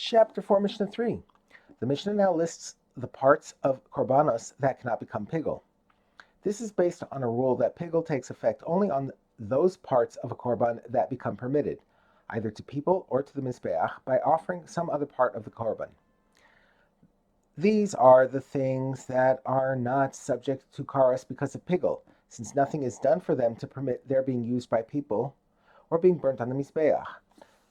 Chapter 4, Mishnah 3. The Mishnah now lists the parts of korbanos that cannot become pigul. This is based on a rule that pigul takes effect only on those parts of a korban that become permitted, either to people or to the mizbeach, by offering some other part of the korban. These are the things that are not subject to karas because of pigul, since nothing is done for them to permit their being used by people or being burnt on the mizbeach.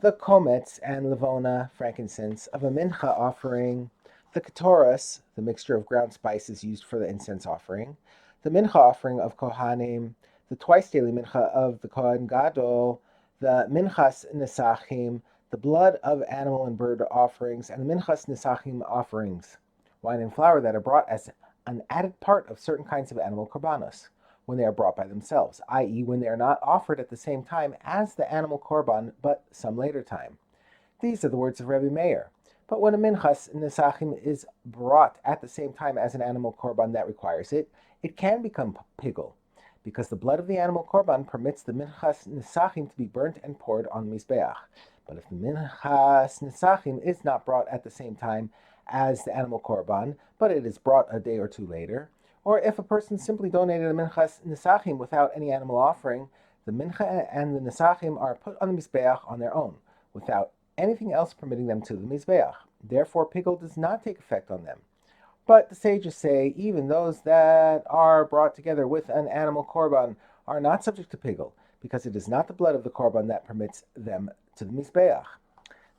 The komets and levona, frankincense, of a mincha offering, the ketoras, the mixture of ground spices used for the incense offering, the mincha offering of kohanim, the twice daily mincha of the kohen gadol, the minchas nesachim, the blood of animal and bird offerings, and the minchas nesachim offerings, wine and flour that are brought as an added part of certain kinds of animal korbanos, when they are brought by themselves, i.e. when they are not offered at the same time as the animal korban, but some later time. These are the words of Rebbe Meir. But when a minchas nesachim is brought at the same time as an animal korban that requires it, it can become pigul, because the blood of the animal korban permits the minchas nesachim to be burnt and poured on the mizbeach. But if the minchas nesachim is not brought at the same time as the animal korban, but it is brought a day or two later, or if a person simply donated a minchas nesachim without any animal offering, the mincha and the nesachim are put on the mizbeach on their own, without anything else permitting them to the mizbeach. Therefore, pigul does not take effect on them. But the sages say even those that are brought together with an animal korban are not subject to pigul, because it is not the blood of the korban that permits them to the mizbeach.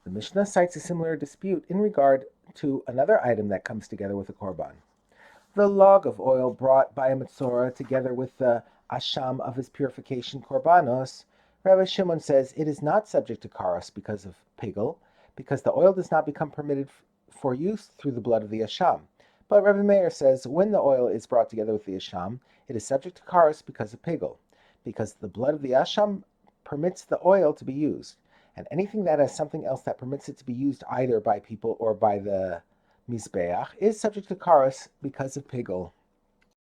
The Mishnah cites a similar dispute in regard to another item that comes together with a korban. The log of oil brought by a metzora together with the asham of his purification korbanos, Rabbi Shimon says it is not subject to karas because of pigul, because the oil does not become permitted for use through the blood of the asham. But Rabbi Meir says when the oil is brought together with the asham, it is subject to karas because of pigul, because the blood of the asham permits the oil to be used, and anything that has something else that permits it to be used either by people or by the mizbeach is subject to karas because of pigul.